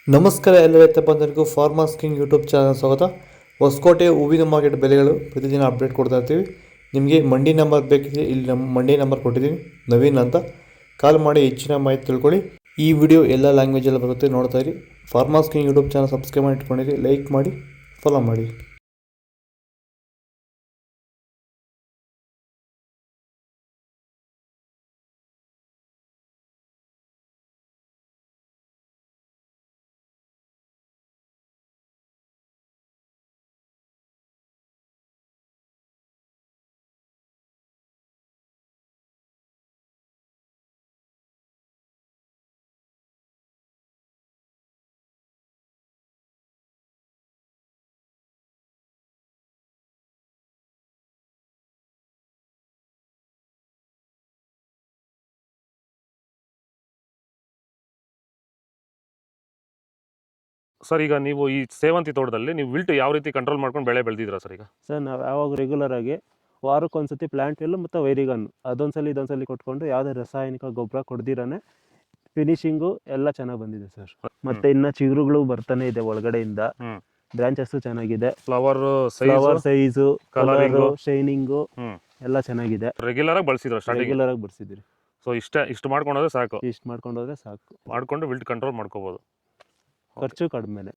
ನಮಸ್ಕಾರ ಎಲ್ಲ ರೈತ ಬಂಧುಗಳಿಗೂ ಫಾರ್ಮರ್ಸ್ ಕಿಂಗ್ ಯೂಟ್ಯೂಬ್ ಚಾನಲ್ ಸ್ವಾಗತ. ಹೊಸಕೋಟೆ ಹೂವಿನ ಮಾರ್ಕೆಟ್ ಬೆಲೆಗಳು ಪ್ರತಿದಿನ ಅಪ್ಡೇಟ್ ಕೊಡ್ತಾ ಇರ್ತೀವಿ. ನಿಮಗೆ ಮಂಡಿ ನಂಬರ್ ಬೇಕಿದ್ರೆ ಇಲ್ಲಿ ನಮ್ಮ ಮಂಡಿ ನಂಬರ್ ಕೊಟ್ಟಿದ್ದೀನಿ, ನವೀನ್ ಅಂತ. ಕಾಲ್ ಮಾಡಿ ಹೆಚ್ಚಿನ ಮಾಹಿತಿ ತಿಳ್ಕೊಳ್ಳಿ. ಈ ವಿಡಿಯೋ ಎಲ್ಲ ಲ್ಯಾಂಗ್ವೇಜಲ್ಲಿ ಬರುತ್ತೆ, ನೋಡ್ತಾ ಇರಿ. Farmers king YouTube channel subscribe ಮಾಡಿ ಇಟ್ಕೊಂಡಿರಿ, ಲೈಕ್ ಮಾಡಿ, ಫಾಲೋ ಮಾಡಿ. ಸರ್, ಈಗ ನೀವು ಈ ಸೇವಂತಿ ತೋಟದಲ್ಲಿ ನೀವು ವಿಲ್ಟ್ ಯಾವ ರೀತಿ ಕಂಟ್ರೋಲ್ ಮಾಡ್ಕೊಂಡು ಬೆಳೆ ಬೆಳೆದಿದ್ದೀರಾ ಸರ್? ಈಗ ಸರ್ ನಾವು ಯಾವಾಗ ರೆಗ್ಯುಲರ್ ಆಗಿ ವಾರಕ್ಕೊಂದ್ಸತಿ ಪ್ಲಾಂಟ್ ವಿಲ್ ಮತ್ತು ವೈರಿಗನ್ ಇದೊಂದ್ಸಲಿ ಕೊಟ್ಕೊಂಡು ಯಾವುದೇ ರಾಸಾಯನಿಕ ಗೊಬ್ಬರ ಕೊಡ್ದಿರಾನೆ ಫಿನಿಶಿಂಗು ಎಲ್ಲ ಚೆನ್ನಾಗಿ ಬಂದಿದೆ ಸರ್. ಮತ್ತೆ ಇನ್ನ ಚಿಗುರುಗಳು ಬರ್ತಾನೆ ಇದೆ ಒಳಗಡೆಯಿಂದ. ಬ್ರಾಂಚಸ್ ಚೆನ್ನಾಗಿದೆ, ಫ್ಲವರ್ ಸೈಜು, ಕಲರು, ಶೈನಿಂಗು ಎಲ್ಲ ಚೆನ್ನಾಗಿದೆ. ರೆಗ್ಯುಲರ್ ಆಗಿ ಬಳಸಿದ್ರಿ. ಸೊ ಇಷ್ಟು ಮಾಡ್ಕೊಂಡೋದ್ರೆ ಸಾಕು. ಇಷ್ಟು ಮಾಡ್ಕೊಂಡೋದ್ರೆ ಸಾಕು, ಮಾಡ್ಕೊಂಡು ವಿಲ್ಟ್ ಕಂಟ್ರೋಲ್ ಮಾಡ್ಕೋಬಹುದು. ಖರ್ಚು ಕಡಿಮೆನೆ.